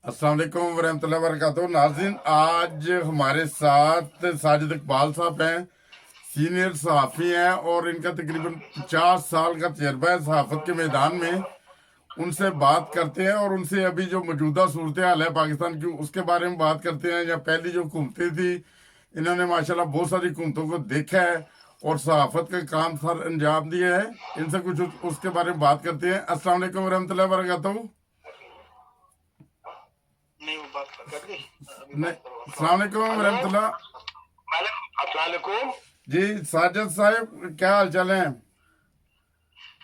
अस्सलाम वालेकुम वरहमतुल्लाहि वबरकातुहू। नाज़रीन, आज हमारे साथ साजिद इकबाल साहब हैं, सीनियर सहाफ़ी हैं और इनका तकरीबन 50 साल का तजर्बा है सहाफ़त के मैदान में। उनसे बात करते हैं और उनसे अभी जो मौजूदा सूरत हाल है पाकिस्तान की उसके बारे में बात करते हैं। या पहली जो हुकूमतें थी, इन्होंने माशाल्लाह बहुत सारी हुकूमतों को देखा है और सहाफ़त का काम सर अंजाम दिया है। इनसे कुछ उसके बारे में बात करते हैं। अस्सलाम वालेकुम वरहमतुल्लाहि वबरकातुहू। नहीं, वो बात कर दी अभी नहीं, बात करो। अस्सलाम वालेकुम हेलो, वरहमतुल्लाह। अस्सलाम। जी साजिद साहब, क्या हाल चाल है?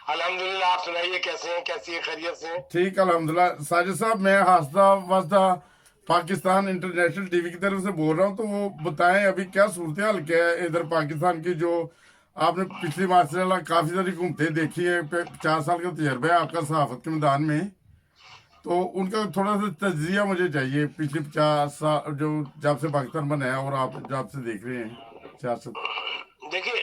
अल्हम्दुलिल्लाह, आप सुनाइए, कैसे हैं, कैसी है, खैरियत से हैं? ठीक अल्हम्दुलिल्लाह। साजिद साहब, मैं हासदा वास्ता पाकिस्तान इंटरनेशनल टीवी की तरफ से बोल रहा हूँ, तो वो बताएं अभी क्या सूरत हाल क्या है इधर पाकिस्तान की। जो आपने पिछली माशाल्लाह काफ़ी सारी हुकूमतें देखी है, 50 साल का तजर्बा है आपका सहाफत के मैदान में, तो उनका थोड़ा सा तजिया मुझे चाहिए। पिछले 50 साल जो जब से पाकिस्तान बना है और आप जब से देख रहे हैं सियासत। देखिए,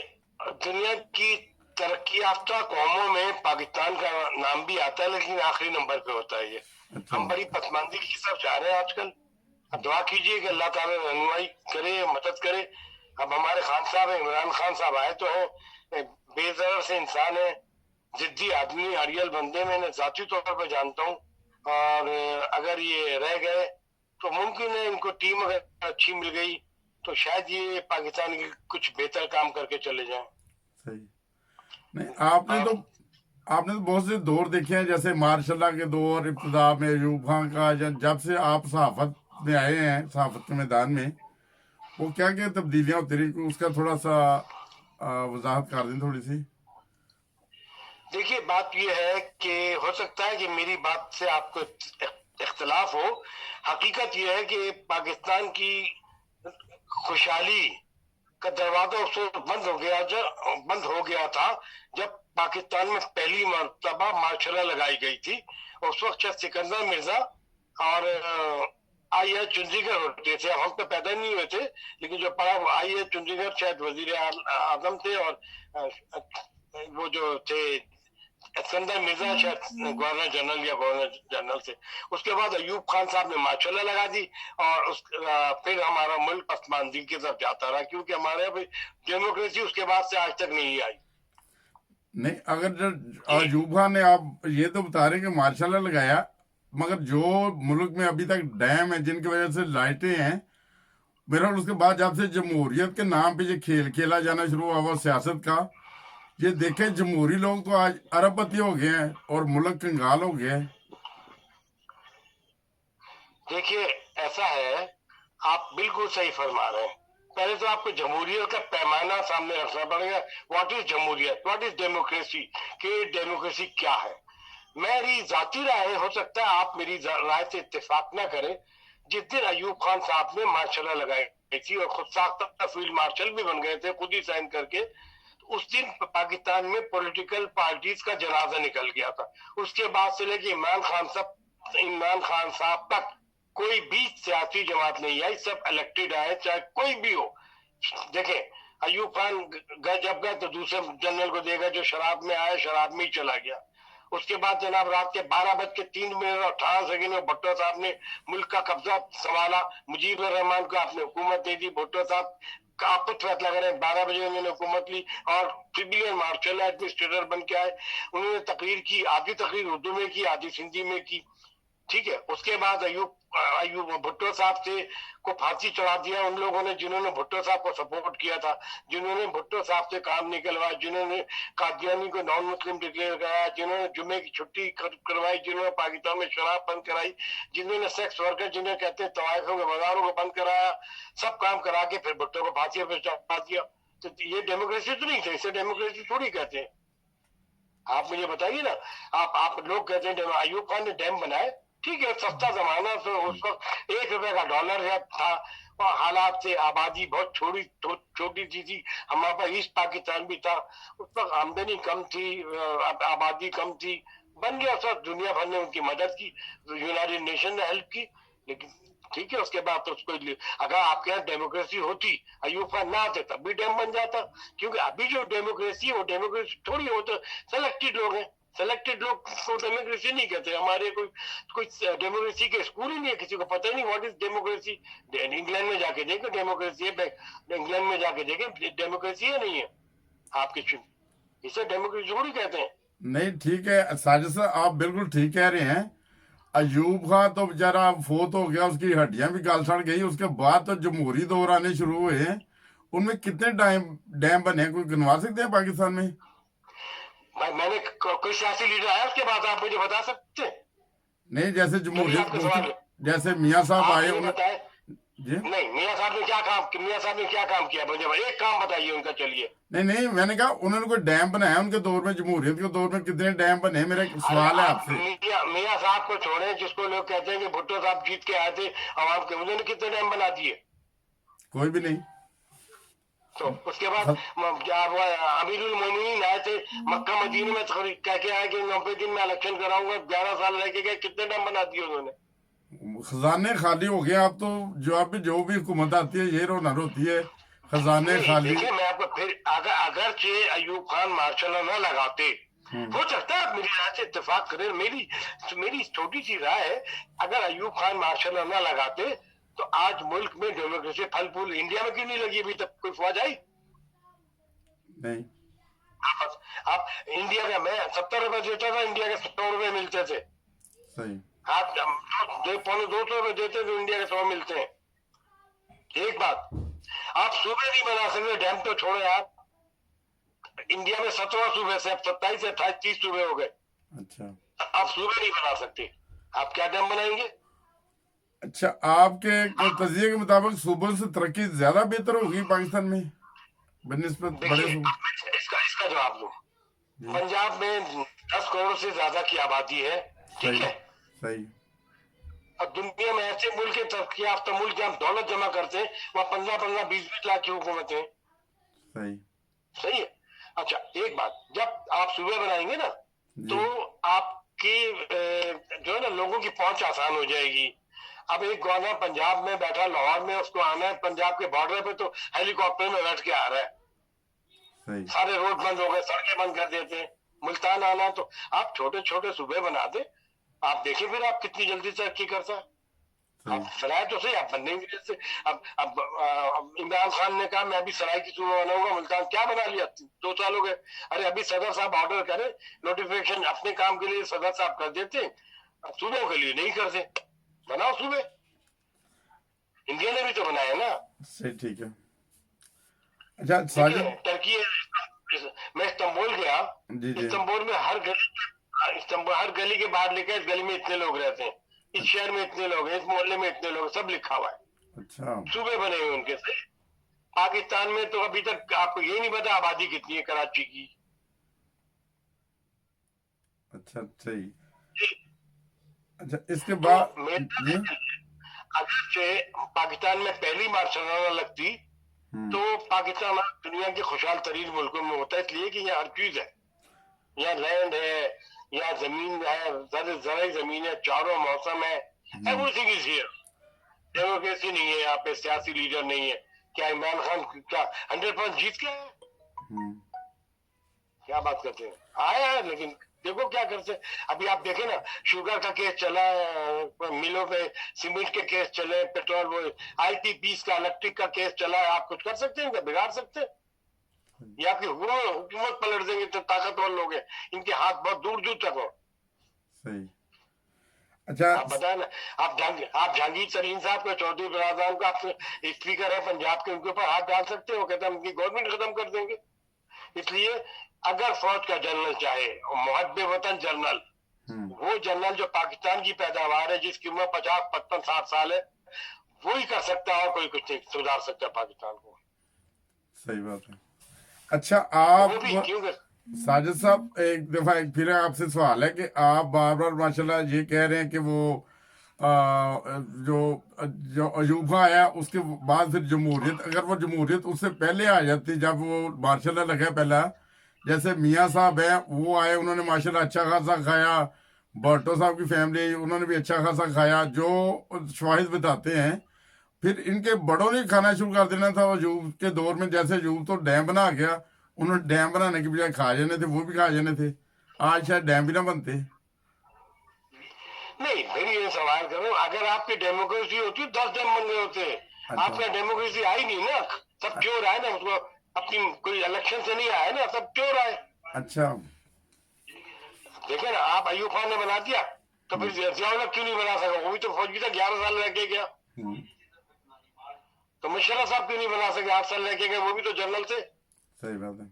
दुनिया की तरक्की याफ्ता कौमों में पाकिस्तान का नाम भी आता है, लेकिन आखिरी नंबर पे होता है ये। अच्छा हम जी। बड़ी पसमानदगी की तरफ जा रहे हैं आजकल। अब दुआ कीजिए कि अल्लाह ताला रहनुमाई करे, मदद करे। अब हमारे खान साहब इमरान खान साहब आए तो हैं, बेजर से इंसान है, जिद्दी आदमी, अड़ियल बंदे, मैं जाती तौर पर जानता हूँ। और अगर ये रह गए तो मुमकिन है इनको टीम अगर अच्छी मिल गई तो शायद ये पाकिस्तान के कुछ बेहतर काम करके चले जाएं। सही। नहीं, आपने तो बहुत से दौर देखे हैं, जैसे मार्शल के दौर, इब्तदा में अयूब खान का, जब से आप सहाफत में आए हैं, सहाफत के मैदान में, वो क्या क्या तब्दीलियां होती रही, उसका थोड़ा सा वजाहत कर दें थोड़ी सी। देखिए, बात यह है कि हो सकता है कि मेरी बात से आपको इख्तलाफ हो। हकीकत यह है कि पाकिस्तान की खुशहाली का दरवाजा उस वक्त बंद हो गया था जब पाकिस्तान में पहली मर्तबा मार्शल लगाई गई थी। उस वक्त शायद सिकंदर मिर्जा और आई एस चुंजीगर होते थे। हम तो पैदा नहीं हुए थे, लेकिन जो पढ़ा आई एस चुंजीगर शायद वजीर आजम थे, और वो जो थे सिकंदर मिर्जा शायद गवर्नर जनरल या गवर्नर जनरल थे। उसके बाद अयूब खान साहब ने माशाला लगा दी, और फिर हमारा मुल्क पसमानदगी की तरफ जाता रहा, क्योंकि हमारे यहाँ डेमोक्रेसी उसके बाद से आज तक नहीं आई। नहीं, अगर जो ये अयूब खान ने, आप ये तो बता रहे हैं कि मार्शल लगाया, मगर जो मुल्क में अभी तक डैम है जिनकी वजह से लाइटें हैं, मेरा उसके बाद जब से जमहूरियत के नाम पे ये खेल खेला जाना शुरू हुआ हुआ सियासत का, ये देखे जमहूरी लोग तो आज अरबपति हो गए हैं और मुल्क कंगाल हो गया है। देखिए, ऐसा है, आप बिल्कुल सही फरमा रहे हैं। पहले तो आपको जमहूरियत का पैमाना सामने रखना पड़ेगा। व्हाट इज जमहूरियत, व्हाट इज डेमोक्रेसी, कि डेमोक्रेसी क्या है। मेरी जाती राय, हो सकता है आप मेरी राय से इत्तेफाक ना करें। जिस दिन अयूब खान साहब ने मार्शल लगाई थी और खुद साख्ता फील्ड मार्शल भी बन गए थे, खुद ही साइन करके, तो उस दिन पाकिस्तान में पॉलिटिकल पार्टीज का जनाजा निकल गया था। उसके बाद से लेके इमरान खान साहब तक कोई भी सियासी जमात नहीं आई, सब इलेक्टेड आए, चाहे कोई भी हो। देखें, अयूब खान जब गए तो दूसरे जनरल को देगा जो शराब में आया, शराब में ही चला गया। उसके बाद जनाब रात के 12:03 में भुट्टो साहब ने मुल्क का कब्जा संभाला। मुजीबुर रहमान को आपने हुकूमत दे दी। भुट्टो साहब का आपस लगा रहे, 12 बजे उन्होंने हुकूमत ली और सिविलियन मार्शल एडमिनिस्ट्रेटर बन के आए। उन्होंने तकरीर की, आधी तकरीर उर्दू में की, आधी सिंधी में की। ठीक है। उसके बाद अयूब अयूब भुट्टो साहब से को फांसी चढ़ा दिया उन लोगों ने जिन्होंने भुट्टो साहब को सपोर्ट किया था, जिन्होंने भुट्टो साहब से काम निकलवाया, जिन्होंने कादियानी को नॉन मुस्लिम डिक्लेयर कराया, जिन्होंने जुमे की छुट्टी करवाई, जिन्होंने पाकिस्तान में शराब बंद कराई, जिन्होंने सेक्स वर्कर जिन्हें कहते हैं तवायफों के बाजारों को बंद कराया, सब काम करा के फिर भुट्टो को फांसी पर चढ़ा दिया। तो ये डेमोक्रेसी तो नहीं थे, इसे डेमोक्रेसी थोड़ी कहते हैं। आप मुझे बताइए ना। आप लोग कहते हैं अयूब खान ने डैम बनाए, ठीक है, सस्ता जमाना, तो उस वक्त ₹1 का डॉलर था, और हालात से आबादी बहुत छोटी सी थी। हमारे पास ईस्ट पाकिस्तान भी था, उस वक्त आमदनी कम थी, आबादी कम थी। बन गया सब, दुनिया भर ने उनकी मदद की, यूनाइटेड नेशन ने हेल्प की। लेकिन ठीक है, उसके बाद तो उसको, अगर आपके यहाँ डेमोक्रेसी होती, अयूब खान ना आते, तब भी डैम बन जाता। क्योंकि अभी जो डेमोक्रेसी है वो डेमोक्रेसी थोड़ी हो, तो सेलेक्टेड लोग हैं। सिलेक्टेड लोग को डेमोक्रेसी नहीं कहते। हमारे कोई डेमोक्रेसी के स्कूल ही नहीं है, किसी को पता ही नहीं व्हाट इज डेमोक्रेसी। इंग्लैंड में जाके देखें डेमोक्रेसी है, इंग्लैंड में जाके देखें डेमोक्रेसी है नहीं है आपके, इसे डेमोक्रेसी थोड़ी कहते हैं। नहीं ठीक है साजिद साहब, आप बिल्कुल ठीक कह रहे हैं। अयूब खां तो बेचारा फोत हो गया, उसकी हड्डियां भी गल सड़ गई, उसके बाद तो जमहूरी दौर आने शुरू हुए हैं। उनमें कितने डैम बने, कोई गिनवा सकते हैं पाकिस्तान में? भाई मैंने कोई सियासी लीडर आया उसके बाद, आप मुझे बता सकते हैं? नहीं, जैसे मेरी जमहूरियत आपके सवाल है, जैसे मियाँ साहब आप आए मुझे उन्होंने बताएं। जी नहीं, मियाँ साहब ने क्या काम, मियाँ साहब ने क्या काम किया मुझे एक काम बताइए उनका। चलिए, नहीं नहीं, मैंने कहा उन्होंने कोई डैम बनाया उनके दौर में, जमहूरियत के दौर में कितने डैम बने? मेरा एक अरे सवाल है आप आपसे। मियाँ साहब को छोड़े, जिसको लोग कहते हैं कि भुट्टो साहब जीत के आए थे आवाम के, उन्होंने कितने डैम बना दिए? कोई भी नहीं। तो उसके बाद क्या हुआ, अमीरुल मोमिनीन आए थे मक्का मदीने में, कह के आए कि 90 दिन में इलेक्शन कराऊंगा, 11 साल रह के गए, कितने डैम बना दिए उन्होंने? खजाने खाली हो गए। आप तो जो भी हुकूमत आती है ये रोना रोती है, खजाने नहीं, खाली। देखिए मैं आपको फिर, अगर अयूब खान मार्शल न लगाते, हो सकता है मेरी राय से इत्तेफाक करें, मेरी छोटी सी राय है, अगर अयूब खान मार्शल न लगाते तो आज मुल्क में डेमोक्रेसी फल फूल, इंडिया में क्यों नहीं लगी अभी तक? कोई फौज आई नहीं आप इंडिया का, मैं 70 रुपए देता था, इंडिया के 100 रुपए मिलते थे। सही। आप 200 रुपए देते तो इंडिया के 100 मिलते हैं। एक बात, आप सूबे नहीं बना सकते, डैम तो छोड़े आप, इंडिया में 17 सूबे से अब 27 से 28 30 सूबे हो गए। अच्छा आप सूबे नहीं बना सकते, आप क्या डैम बनाएंगे? अच्छा, आपके तजिए के मुताबिक सूबों से तरक्की ज्यादा बेहतर होगी पाकिस्तान में बनिस्बत बड़े देखिए, सूबे? इसका जवाब दूं। पंजाब में 10 करोड़ से ज्यादा की आबादी है, ठीक सही है? सही। और दुनिया में ऐसे मुल्क है, तरक्की याफ्ता मुल्क जहाँ दौलत जमा करते हैं, वहाँ 15-15 20-20 लाख की हुकूमतें हैं। सही सही है। अच्छा एक बात, जब आप सूबे बनाएंगे ना, जी। तो आपकी जो है ना, लोगों की पहुंच आसान हो जाएगी। अब एक गवर्नर पंजाब में बैठा लाहौर में, उसको आना है पंजाब के बॉर्डर पे, तो हेलीकॉप्टर में बैठ के आ रहा है, सही सारे रोड बंद हो गए, सड़कें बंद कर देते हैं। मुल्तान आना, तो आप छोटे छोटे सूबे बना दे, आप देखें फिर आप कितनी जल्दी तरक्की करता है। सही। आप सराय तो सही, आप बनने की जैसे, अब इमरान खान ने कहा मैं अभी सराय की सूबा बनाऊंगा, मुल्तान क्या बना लिया, 2 साल हो गए। अरे अभी सदर साहब ऑर्डर करें, नोटिफिकेशन अपने काम के लिए सदर साहब कर देते, सूबों के लिए नहीं करते। बनाओ सूबे, इंडिया ने भी तो बनाया ना। सही ठीक है। अच्छा देखिए साजिद टर्की, मैं इस्तांबुल गया, जी जी। इस्तांबुल में हर गली के बाहर लिखा है इस गली में इतने लोग रहते हैं, इस शहर में इतने लोग हैं, इस मोहल्ले में इतने लोग, सब लिखा हुआ है, अच्छा सूबे बने हुए उनके से। पाकिस्तान में तो अभी तक आपको ये नहीं पता आबादी कितनी है कराची की। अच्छा सही। अच्छा इसके तो बाद मेरा जी। अगर से पाकिस्तान में पहली मार्शल लगती तो पाकिस्तान दुनिया के खुशहाल तरीन मुल्कों में होता है, इसलिए कि यहाँ हर चीज है, यहाँ लैंड है, यहाँ जमीन है, जरा जमीन है, चारों मौसम है, एवरीथिंग इज हियर। डेमोक्रेसी नहीं है यहाँ पे, सियासी लीडर नहीं है। क्या इमरान खान क्या 100% जीत गया है? क्या बात करते हैं, आया है, लेकिन देखो क्या करते। अभी आप देखें ना, शुगर का केस चला, मिलों पे सीमेंट के केस चले, पेट्रोल वो ITPs का, इलेक्ट्रिक का केस चला है, आप कुछ कर सकते हैं क्या? बिगाड़ सकते हैं? ये आपकी हुकूमत पलट देंगे, तो ताकतवर लोग हैं, इनके हाथ बहुत दूर दूर तक हो। सही। अच्छा आप बताए ना, आप जहांगीर तरीन साहब को, चौधरी बरादरान को, आप स्पीकर है पंजाब के, उनके ऊपर हाथ डाल सकते हो? कहते हैं उनकी गवर्नमेंट खत्म कर देंगे। इसलिए अगर फौज का जनरल चाहे, और मुहब्बे वतन जनरल, वो जनरल जो पाकिस्तान की पैदावार है, जिसकी उम्र 50 55 60 साल है, वो ही कर सकता है, और कोई कुछ नहीं सुधार सकता पाकिस्तान को। सही बात है। अच्छा वो भी आप क्यों साजिद साहब, एक दफा फिर आपसे सवाल है कि आप बार बार माशाल्लाह ये कह रहे हैं कि वो जो जो अयूब खां आया उसके बाद फिर जमहूरियत, अगर वो जमहूरियत उससे पहले आ जाती, जब वो माशाल्लाह लगा पहला, जैसे मियाँ साहब है वो आए, उन्होंने माशाल्लाह अच्छा खासा खाया, भट्टो साहब की फैमिली उन्होंने भी अच्छा खासा खाया, जो शवाहिद बताते हैं। फिर इनके बड़ों ने खाना शुरू कर देना था अयूब के दौर में, जैसे अयूब तो डैम बना गया, उन्होंने डैम बनाने की बजाय खा जाने थे, वो भी खा जाने थे। आज शायद डैम भी ना बनते। नहीं, फिर ये सवाल करो, अगर आपकी डेमोक्रेसी होती 10 डैम बन गए होते। अच्छा आपका डेमोक्रेसी आई नहीं ना, सब चोर आए ना, उसको अपनी कोई इलेक्शन से नहीं आए ना, सब चोर आए। अच्छा। देखे ना, आप अयूब खान ने बना दिया, तो फिर जियाउल क्यों नहीं बना सका? वो भी तो फौज भी था, 11 साल रह के गया। हम्म, तो मुशर्रफ साहब क्यों नहीं बना सके? 8 साल रह के गए, वो भी तो जनरल थे। सही बात है।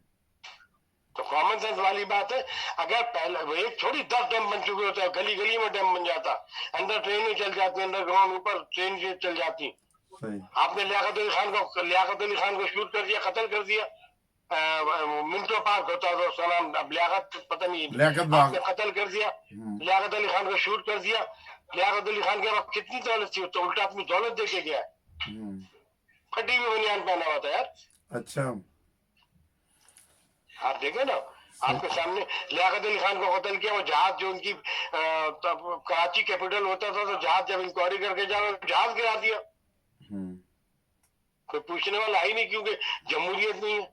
तो कॉमन सेंस वाली बात है। अगर पहले वो एक छोड़ी 10 डैम बन चुके होते, गली गली में डैम बन जाता, अंदर ट्रेनें चल जाती, अंडरग्राउंड ऊपर ट्रेन चल जाती। सही। आपने लियाकत अली खान को शूट कर दिया, कत्ल कर दिया। मिंटो पार्क होता था उसका नाम, अब लियाकत पता नहीं, लियाकत बाग। आपने कत्ल कर दिया। लियाकत अली खान को शूट कर दिया। लियाकत अली खान के पास कितनी दौलत थी, तो उल्टा अपनी दौलत दे के गया। फटी हुई बनियान पहना हुआ था यार। अच्छा। आप देखे ना, आपके सामने लियाकत अली खान को कत्ल किया। वो जहाज जो उनकी कराची कैपिटल होता था, तो जहाज जब इंक्वायरी करके जा रहा, जहाज गिरा दिया। कोई पूछने वाला ही नहीं, क्योंकि जमहूरियत नहीं है।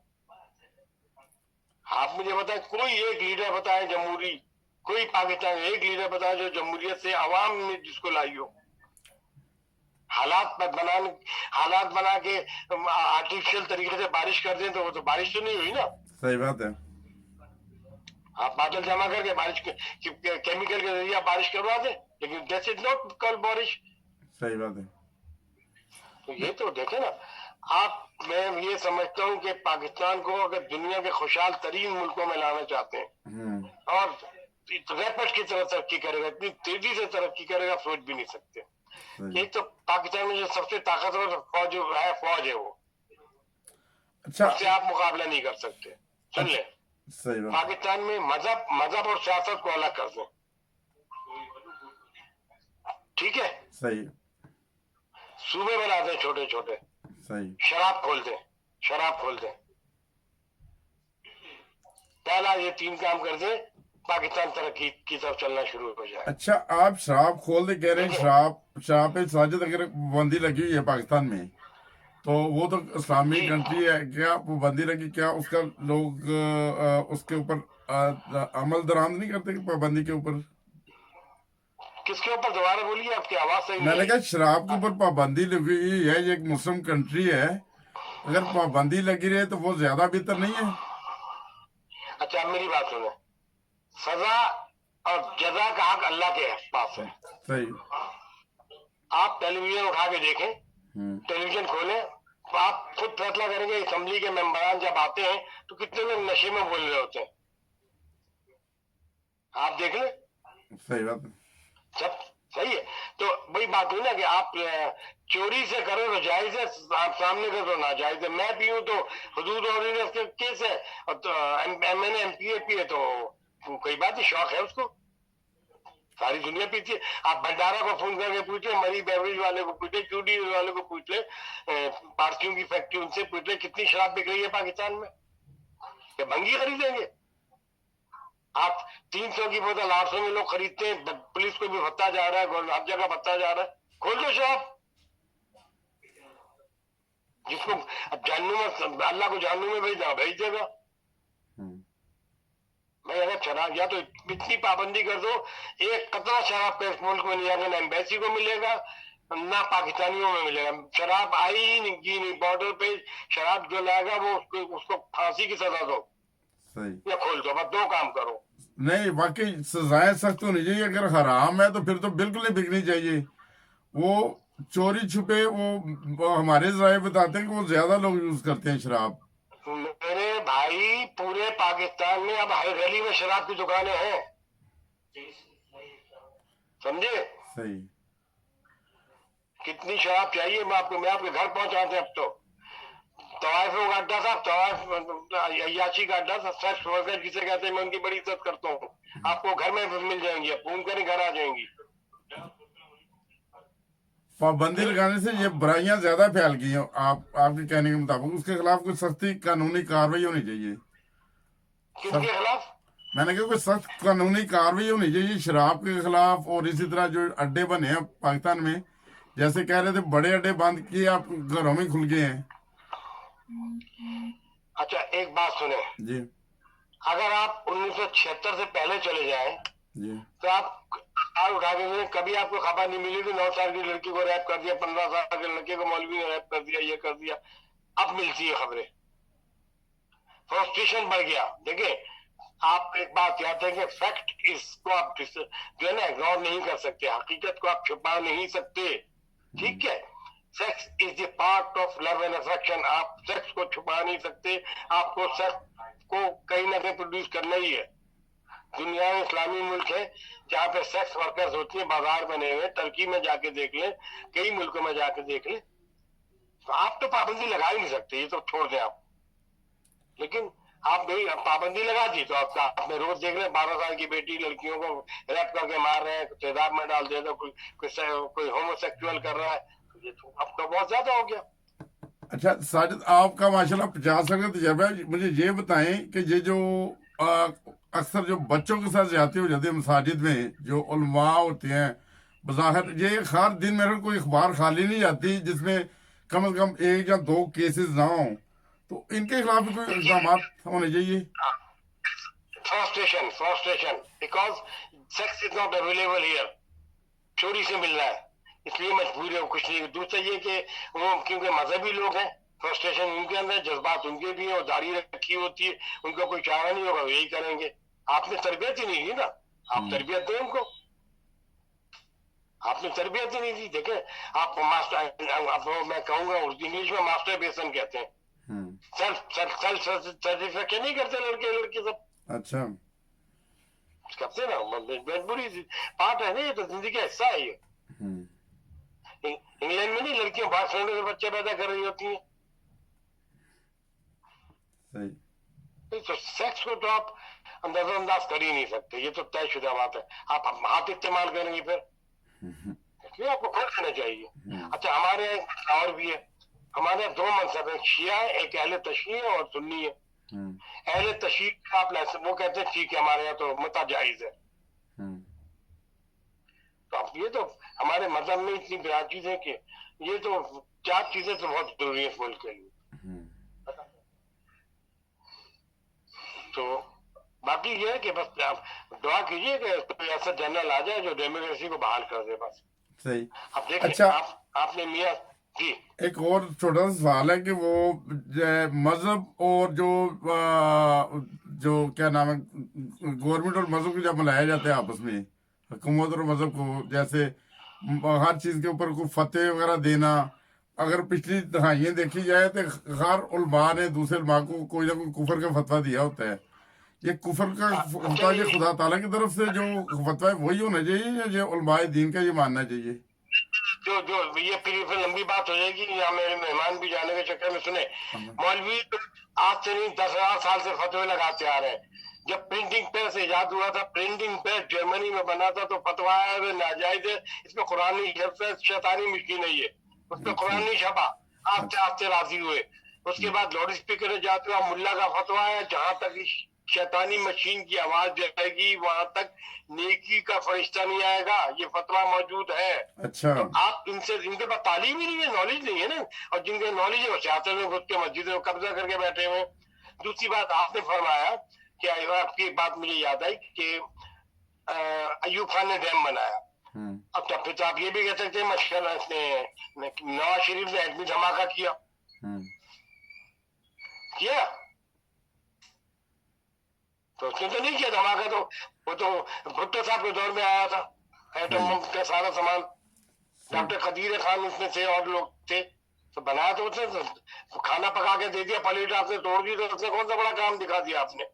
आप मुझे बताएं, कोई एक लीडर बताए जमहूरी, कोई पाकिस्तान एक लीडर बताए जो जमहूरियत से आवाम ने जिसको लाई हो। हालात बना के आर्टिफिशियल तरीके से बारिश कर दें, तो वो तो बारिश तो नहीं हुई ना। सही बात है। आप बादल जमा करके बारिश केमिकल के जरिए बारिश करवा दें, लेकिन दैट्स इज नॉट कॉल्ड बारिश। सही बात है। तो ये तो देखे ना आप, मैं ये समझता हूँ कि पाकिस्तान को अगर दुनिया के खुशहाल तरीन मुल्कों में लाना चाहते हैं और रैपिड की तरह तरक्की करेगा, इतनी तेजी से तरक्की करेगा, सोच भी नहीं सकते। एक तो पाकिस्तान में जो सबसे ताकतवर फौज है वो, अच्छा। उससे आप मुकाबला नहीं कर सकते। सुन ले, सही बात। पाकिस्तान में मजहब और सियासत को अलग कर दें, ठीक है? सही। सूबे बना दें छोटे छोटे, सही। शराब खोल दें। पहला ये 3 काम कर दे, पाकिस्तान तरक्की की तरफ चलना शुरू हो जाए। अच्छा, आप शराब खोल दे कह रहे हैं। शराब पे साजिद अगर पाबंदी लगी हुई है पाकिस्तान में, तो वो तो इस्लामी कंट्री है, क्या पाबंदी लगी, क्या उसका लोग उसके ऊपर अमल दरामद नहीं करते पाबंदी के ऊपर? किसके ऊपर? दोबारा बोलिए, आपकी आवाज सही नहीं मैंने है। कहा शराब के ऊपर पाबंदी लगी हुई है, ये एक मुस्लिम कंट्री है, अगर पाबंदी लगी रहे तो वो ज्यादा बेहतर नहीं है? अच्छा, मेरी बात सुने, सजा और जजा का हक अल्लाह के पास है। सही। आप टेलीविजन उठा के देखें, टेलीविजन खोलें, तो आप खुद फैसला करेंगे। असेंबली के मेंबरान जब आते हैं तो कितने लोग नशे में बोल रहे होते हैं, आप देख लें। सही बात है। सब सही है। तो वही बात हुई ना कि आप चोरी से करो तो जायज है, आप सामने करो तो नाजायज है। मैं पीऊं तो हदूद ऑर्डिनेंस के केस है, और तो एमएनए एमपीए पिए तो कोई बात नहीं, शौक है उसको, सारी दुनिया पीती है। आप भंडारा को फोन करके पूछ ले, मरी बेवरेज वाले को पूछ ले, चूडी वाले को पूछ ले, पार्टियों की फैक्ट्री उनसे पूछ ले, कितनी शराब बिक रही है पाकिस्तान में, क्या भंगी खरीदेंगे? आप 300 की बोतल 800 में लोग खरीदते हैं, पुलिस को भी भत्ता जा रहा है, हर जगह भत्ता जा रहा है। खोल दो शराब, जिसको अब जहन्नुम में, अल्लाह को जहन्नुम में भेज देगा भाई। अगर शराब, या तो इतनी पाबंदी कर दो, एक कतरा शराब पे इस मुल्क में नहीं आएगा, ना एम्बेसी को मिलेगा ना पाकिस्तानियों में मिलेगा। शराब आई ही नहीं, बॉर्डर पे शराब जो लाएगा वो उसको फांसी की सजा दो या खोल दो, बस 2 काम करो। नहीं, वाकई सजाएं सख्त होनी चाहिए। अगर हराम है तो फिर तो बिल्कुल ही बिकनी चाहिए। वो चोरी छुपे, वो हमारे जराए बताते हैं कि वो ज्यादा लोग यूज करते हैं शराब। मेरे भाई, पूरे पाकिस्तान में अब हाई रैली में शराब की दुकानें हैं, समझे? सही। कितनी शराब चाहिए मैं आपके घर पहुंचाते। अब तो तवाइफ का अड्डा था, तवाइफ अय्याशी का अड्डा था, सेक्स वर्कर जिसे कहते हैं, मैं उनकी बड़ी इज्जत करता हूँ। आपको घर में मिल जाएंगी, फोन करें घर आ जाएंगी। पाबंदी लगाने से ये बुराइयां ज्यादा फैल गई हैं। आपके कहने के मुताबिक उसके खिलाफ कोई सख्ती कानूनी कार्रवाई होनी चाहिए। किसके खिलाफ? मैंने कहा कोई सख्त कानूनी कार्रवाई होनी चाहिए शराब के खिलाफ। और इसी तरह जो अड्डे बने हैं पाकिस्तान में, जैसे कह रहे थे बड़े अड्डे बंद किए, आप घरों में खुल गए हैं। अच्छा, एक बात सुने जी। अगर आप 1976 से पहले चले जाएं जी तो आप उठा के देखें, कभी आपको खबर नहीं मिली कि 9 साल की लड़की को रैप कर दिया, 15 साल के लड़के को मौलवी ने रैप कर दिया, ये कर दिया। अब मिलती है खबरें, फ्रस्ट्रेशन बढ़ गया। देखिए, आप एक बात याद है कि फैक्ट इसको आप जो है ना इग्नोर नहीं कर सकते, हकीकत को आप छुपा नहीं सकते, ठीक है। Sex is the part of love and affection, आप सेक्स को छुपा नहीं सकते, आपको सेक्स को कहीं ना कहीं प्रोड्यूस करना ही है। दुनिया में इस्लामी मुल्क है जहाँ पे सेक्स वर्कर्स होती है, बाजार बने हुए, टर्की में जाके देख ले, कई मुल्कों में जाके देख ले, तो आप तो पाबंदी लगा ही नहीं सकते, ये तो छोड़ दें आप। लेकिन आप नहीं, पाबंदी लगा दी तो आपने रोज देख रहे 12 साल की बेटी लड़कियों को रैप करके मार रहे हैं, तेजाब में डाल दे, कोई होमोसेक्सुअल कर रहा है, तो ये तो अब तो बहुत ज्यादा हो गया। अच्छा साजिद, आपका माशाल्लाह 50 साल का तजर्बा है, मुझे ये बताएं कि ये जो अक्सर जो बच्चों के साथ ज्यादती हो जाती है मसाजिद में, जो उलमा होते हैं, बज़ाहिर ये हर दिन मेरे को कोई अखबार खाली नहीं जाती जिसमें कम से कम 1 या 2 केसेस ना हो, तो इनके खिलाफ भी कोई इक़दाम होने चाहिए। Frustration because sex is not available here, चोरी से मिल रहा है, इसलिए मजबूर है, कुछ नहीं। दूसरा ये कि वो क्योंकि मजहबी लोग हैं, फ्रस्ट्रेशन उनके अंदर, जज्बात उनके भी हैं, और दाढ़ी रखी होती है, उनका कोई चारा नहीं होगा, यही करेंगे। आपने तरबियत ही नहीं दी ना, आप तरबियत दें उनको, आपने तरबियत ही नहीं दी। देखे आप मास्टर, मैं कहूंगा इंग्लिश में मास्टर बेसन कहते हैं, सेल्फ सेटिस्फेक्शन नहीं करते लड़के लड़के सब। अच्छा करते ना, मजबूरी पार्ट है ना, ये तो जिंदगी का हिस्सा है ये। इंग्लैंड में नहीं लड़कियां बॉयफ्रेंड से बच्चे पैदा कर रही होती हैं, सही। तो सेक्स को तो आप नजरअंदाज कर ही नहीं सकते, ये तो तयशुदा बात है। आप हाथ इस्तेमाल करेंगे फिर, इसलिए आपको कर देना चाहिए। अच्छा, हमारे यहाँ और भी है, हमारे यहाँ 2 मजहब है, शिया है, एक अहले तशय्युअ है और सुन्नी है। अहले तशय्युअ आप वो कहते हैं ठीक है, हमारे यहाँ तो मुता जायज है। तो अब ये तो हमारे मजहब में इतनी बिरादरी है कि ये तो 4 चीजें तो बहुत जरूरी है मुल्क के लिए। तो बाकी ये है कि बस आप दुआ कीजिए कि कोई ऐसा जनरल आ जाए जो डेमोक्रेसी को बहाल कर दे, बस। सही। अब देखिए, अच्छा, आपने मियाँ जी, एक और छोटा सा सवाल है कि वो मजहब और जो क्या नाम है, गवर्नमेंट और मजहब को जब मिलाया जाता है आपस में, हुकूमत और मजहब को, जैसे हर चीज के ऊपर कोई फतह वगैरह देना, अगर पिछली दहाइयाँ देखी जाए तो हर उलमा ने दूसरे उलमा को कोई ना कोई कुफर का फतवा दिया होता है। ये कुफर का फतवा ये खुदा ताला की तरफ से जो फतवा है वही होना चाहिए या जो उलमाए दीन का ये मानना चाहिए? जो ये फिर लंबी बात हो जाएगी, यहाँ मेरे मेहमान भी जाने के चक्कर में सुने, मौलवी आज से नहीं 10,000 साल से फतवे लगाते आ रहे हैं। जब प्रिंटिंग प्रेस ईजाद हुआ था, प्रिंटिंग प्रेस जर्मनी में बना था, तो फतवा है नाजायज है, इसमें कुरान नहीं छपता, शैतानी मशीन है ये, उसमें कुरान नहीं छपा, आस्ते आस्ते राजी हुए। उसके बाद लाउड स्पीकर जाते हुआ मुल्ला का फतवा है, जहां तक शैतानी मशीन की आवाज जाएगी वहां तक नेकी का फरिश्ता नहीं आएगा, ये फतवा मौजूद है। अच्छा, तो आप इनके पास तालीम ही नहीं है, नॉलेज नहीं है ना, और जिनके नॉलेज है वो चाहते हैं घुस के मस्जिद में कब्जा करके बैठे हुए। दूसरी बात आपने फरमाया कि आपकी बात मुझे याद आई कि अयूब खान ने डैम बनाया। अब तब फिर तो आप ये भी कह सकते हैं माशाल्लाह इसने नवाज शरीफ ने एटमी धमाका किया, तो उसने तो नहीं किया धमाका, तो वो तो भुट्टो साहब के दौर में आया था, एटम बम का सारा सामान, डॉक्टर खदीर खान उसमें थे और लोग थे, तो बनाया तो उसने, तो खाना पका के दे दिया, प्लेट आपने तोड़ दी, तो उसने कौन सा बड़ा काम दिखा दिया आपने।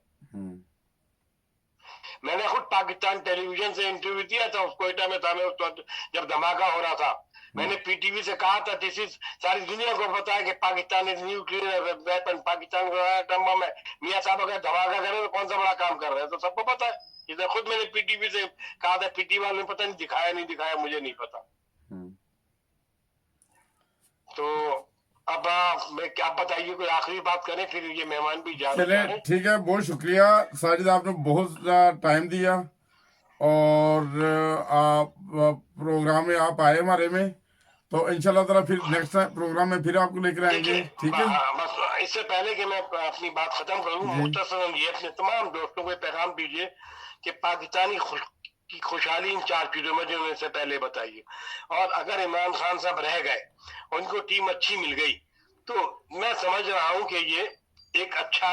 मैंने खुद पाकिस्तान टेलीविजन से इंटरव्यू दिया था, उस कोयटा में था मैं उस वक्त जब धमाका हो रहा था। मैंने पीटीवी से कहा था दिस इज, सारी दुनिया को बताया कि Pakistan is nuclear weapon, Pakistan को एटम बम है। मियाँ साहब अगर धमाका करें तो कौन सा बड़ा काम कर रहे हैं, तो सबको पता है। इधर खुद मैंने पीटीवी से कहा था, पीटीवी वाले ने पता नहीं दिखाया नहीं दिखाया, मुझे नहीं पता। तो अब क्या बताइए, कोई आखिरी बात करें, फिर ये मेहमान भी जा रहे हैं। चले ठीक है, बहुत शुक्रिया साजिद, आपने बहुत टाइम दिया और आप प्रोग्राम में आप आए हमारे में, तो इंशाल्लाह ताला फिर नेक्स्ट प्रोग्राम में फिर आपको लेकर आएंगे, ठीक है। हाँ, बस इससे पहले कि मैं अपनी बात खत्म करूं, जी। मुख्तसरन ये अपने तमाम दोस्तों को पैगाम दीजिए कि पाकिस्तानी की खुशहाली इन 4 चीजों में जो मैंने इससे पहले बताई है। और अगर इमरान खान साहब रह गए, उनको टीम अच्छी मिल गई, तो मैं समझ रहा हूं कि ये एक अच्छा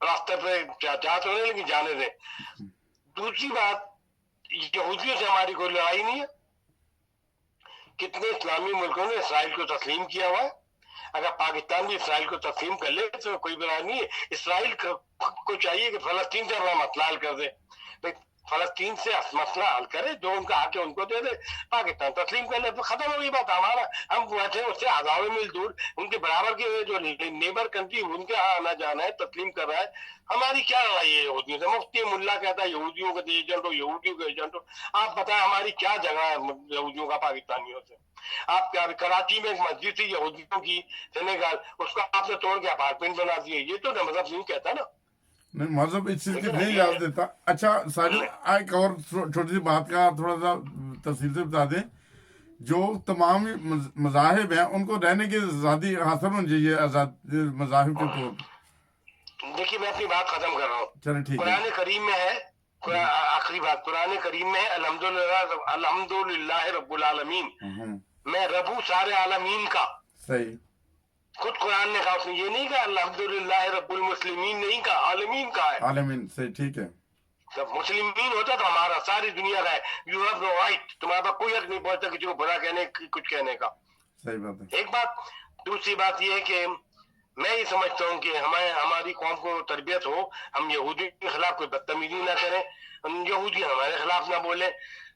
रास्ते पे जा तो नहीं, लेकिन जाने दें। दूसरी बात, यहूदियों से हमारी कोई लड़ाई नहीं है। कितने इस्लामी मुल्कों ने इसराइल को तस्लीम किया हुआ है। अगर पाकिस्तान भी इसराइल को तस्लीम कर ले तो कोई बुराई नहीं है। इसराइल को चाहिए कि फलस्तीन से अपना मसला हल कर दे, फलस्तीन से मसला हल करे, जो उनका हक है उनको दे दे, पाकिस्तान तस्लीम कर ले, तो खत्म हो गई बात। हमारा हम बैठे उससे हजारों मील दूर, उनके बराबर के जो नेबर कंट्री उनके यहाँ आना जाना है, तस्लीम कर रहा है। हमारी क्या लड़ाई है यहूदियों से? मुफ्ती मुल्ला कहता है यहूदियों का एजेंट हो, यहूदियों का एजेंट हो। आप बताएं हमारी क्या जगह है यहूदियों का पाकिस्तानियों से? आप क्या, कराची में एक मस्जिद थी यहूदियों की, सेनेगाल, उसको आपने तोड़ के अपार्टमेंट बना दिए। ये तो मजहब नहीं कहता ना। नहीं, मजहब इस चीज की नहीं इजाजत देता। अच्छा साजिद, एक और छोटी सी बात का थोड़ा सा तफसील से बता दें। जो तमाम मजाहिब हैं उनको रहने की आज़ादी हासिल होनी चाहिए, आजाद मजाहिब के तौर। देखिए मैं अपनी बात खत्म कर रहा हूँ। चलो ठीक है। कुरान करीम में है, आखिरी बात, कुरान करीम में है अल्हम्दुलिल्लाह रब्बुल आलमीन, मैं रबू सारे आलमीन का। सही। खुद कुरान ने कहा, उसने ये नहीं कहा अल्हम्दुलिल्लाह रब्बुल मुस्लिमीन, नहीं कहा, आलमीन का है। आलमीन, सही, ठीक है। जब मुस्लिमीन होता तो हमारा सारी दुनिया का है। यू हैव नो राइट, तुम्हारे पास कोई हक नहीं पहुंचता किसी को बुरा कहने कुछ कहने का। सही बात है। एक बात। दूसरी बात यह है कि मैं ये समझता हूँ कि हमारी कौम को तरबियत हो, हम यहूदी के खिलाफ कोई बदतमीजी ना करें, यहूदी हमारे खिलाफ ना बोले,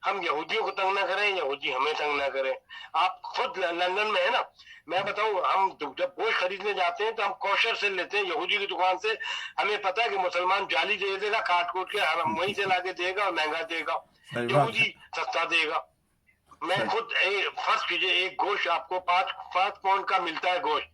हम यहूदियों को तंग ना करें, यहूदी हमें तंग ना करें। आप खुद लंदन में है ना, मैं बताऊं, हम जब गोश्त खरीदने जाते हैं तो हम कौशर से लेते हैं, यहूदी की दुकान से। हमें पता है कि मुसलमान जाली दे देगा, काट कोट के हम वहीं से लाके देगा और महंगा देगा, यहूदी सस्ता देगा। मैं खुद फर्ज कीजिए, एक गोश्त आपको 5 पाउंड का मिलता है गोश्त,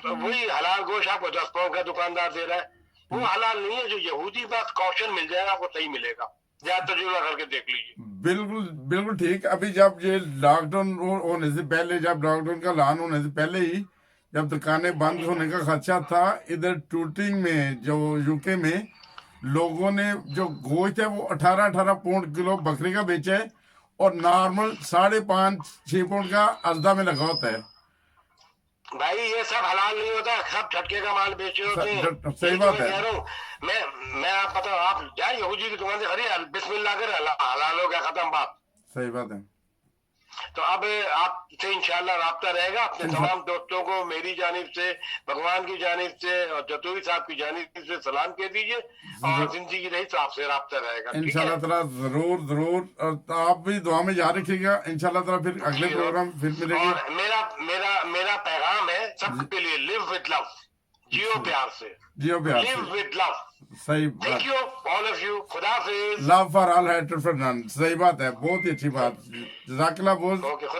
वही हलाल गोश्त आपको 10 पाउंड का दुकानदार दे रहा है। वो हलाल नहीं है। जो यहूदी पास कौशल मिल जाएगा आपको सही मिलेगा, ज्यादा तजुर्बा करके देख लीजिए। बिल्कुल बिल्कुल ठीक। अभी जब ये लॉकडाउन होने से पहले, जब लॉकडाउन का ऐलान होने से पहले ही, जब दुकानें बंद होने का खदशा था, इधर टूटिंग में जो यूके में लोगों ने जो गोश्त है वो 18-18 पाउंड किलो बकरी का बेचा है, और नॉर्मल 5.5-6 पाउंड का अजदा में लगा होता है। भाई ये सब हलाल नहीं होता, सब झटके का माल बेचे होते हैं। सही बात है। कह रहा हूँ मैं आप बताओ, आप जाए यहूदी की दुकान से खरीद, बिस्मिल्लाह कर, हलाल हो गया, खत्म बात। सही बात है। तो अब आपसे इंशाल्लाह राब्ता रहेगा। अपने तमाम दोस्तों को मेरी जानिब से, भगवान की जानिब से और जतोई साहब की जानिब से सलाम कह दीजिए, और जिंदगी रही तो आपसे राब्ता रहेगा। इंशाल्लाह ताला जरूर जरूर। और आप भी दुआ में याद रखिएगा। इंशाल्लाह ताला फिर अगले प्रोग्राम फिर मिलेंगे। और मेरा पैगाम है सबके लिए, लिव विद लव, जियो प्यार से, जियो प्यार से, लिव विद लव। सही थैंक बात। यू ऑल ऑफ यू, खुदा हाफिज। Love for all, hatred for none. सही बात है, बहुत ही अच्छी बात। जज़ाकल्लाह बहुत।